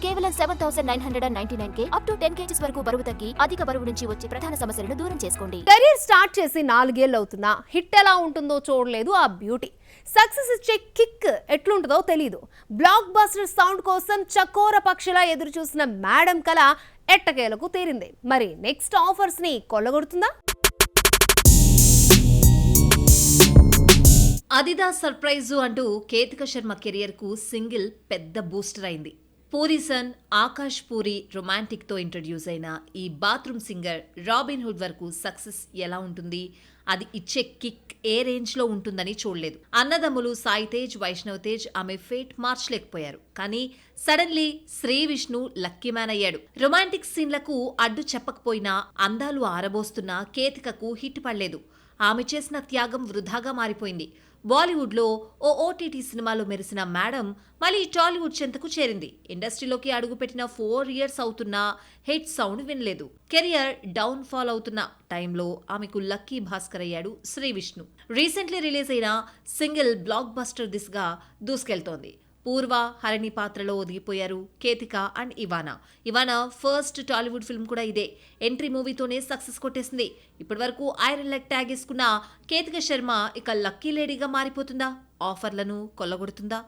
కేవలం 7,999K up to 10 kgs వరకు బరువు తగ్గి అధిక బరువు నుంచి వచ్చే ప్రధాన సమస్యలను దూరం చేసుకోండి. కెరీర్ స్టార్ట్ చేసి 4 ఏళ్ళు అవుతున్నా హిట్ ఎలా ఉంటుందో చూడలేదు ఆ బ్యూటీ. సక్సెస్ ఇచ్చే కిక్ ఎట్లుంటుందో తెలీదు. బ్లాక్ బస్టర్ సౌండ్ కోసం చకోర పక్షిలా ఎదురు చూసిన మేడం కళ ఎట్టకేలకు తీరింది. మరి నెక్స్ట్ ఆఫర్స్ ని కొల్లగొడుతుందా? అదిదాస్ సర్ప్రైజు అంటూ కేతిక శర్మ కెరియర్ కు సింగిల్ పెద్ద బూస్టర్ అయింది. పూరిసన్, ఆకాష్ పూరి రొమాంటిక్ తో ఇంట్రడ్యూస్ అయిన ఈ బాత్రూమ్ సింగర్ రాబిన్ హుడ్ వరకు సక్సెస్ ఎలా ఉంటుంది, అది ఇచ్చే కిక్ ఏ రేంజ్ లో ఉంటుందని చూడలేదు. అన్నదమ్ములు సాయి తేజ్, వైష్ణవ్ తేజ్ ఆమె ఫేట్ మార్చలేకపోయారు. కానీ suddenly Sree Vishnu lucky man అయ్యాడు. రొమాంటిక్ సీన్లకు అడ్డు చెప్పకపోయినా అందాలు ఆరబోస్తున్న కేతికకు హిట్ పడలేదు. ఆమె చేసిన త్యాగం వృధాగా మారిపోయింది. బాలీవుడ్లో ఓ ఓటీటీ సినిమాలో మెరిసిన మేడం మళ్ళీ టాలీవుడ్ చెంతకు చేరింది. ఇండస్ట్రీలోకి అడుగుపెట్టిన 4 years అవుతున్నా హిట్ సౌండ్ వినలేదు. కెరియర్ డౌన్ ఫాల్ అవుతున్న టైంలో ఆమెకు లక్కీ భాస్కర్ అయ్యాడు శ్రీ విష్ణు. రీసెంట్లీ రిలీజ్ అయిన సింగిల్ బ్లాక్ బస్టర్ దిశగా దూసుకెళ్తోంది. పూర్వ, హరిణి పాత్రలో ఒదిగిపోయారు Ketika and Ivana. Ivana first Tollywood film కూడా ఇదే. ఎంట్రీ మూవీతోనే సక్సెస్ కొట్టేసింది. ఇప్పటి వరకు ఐరన్ లెగ్ ట్యాగ్ వేసుకున్న కేతిక శర్మ ఇక లక్కీ లేడీగా మారిపోతుందా? ఆఫర్లను కొల్లగొడుతుందా?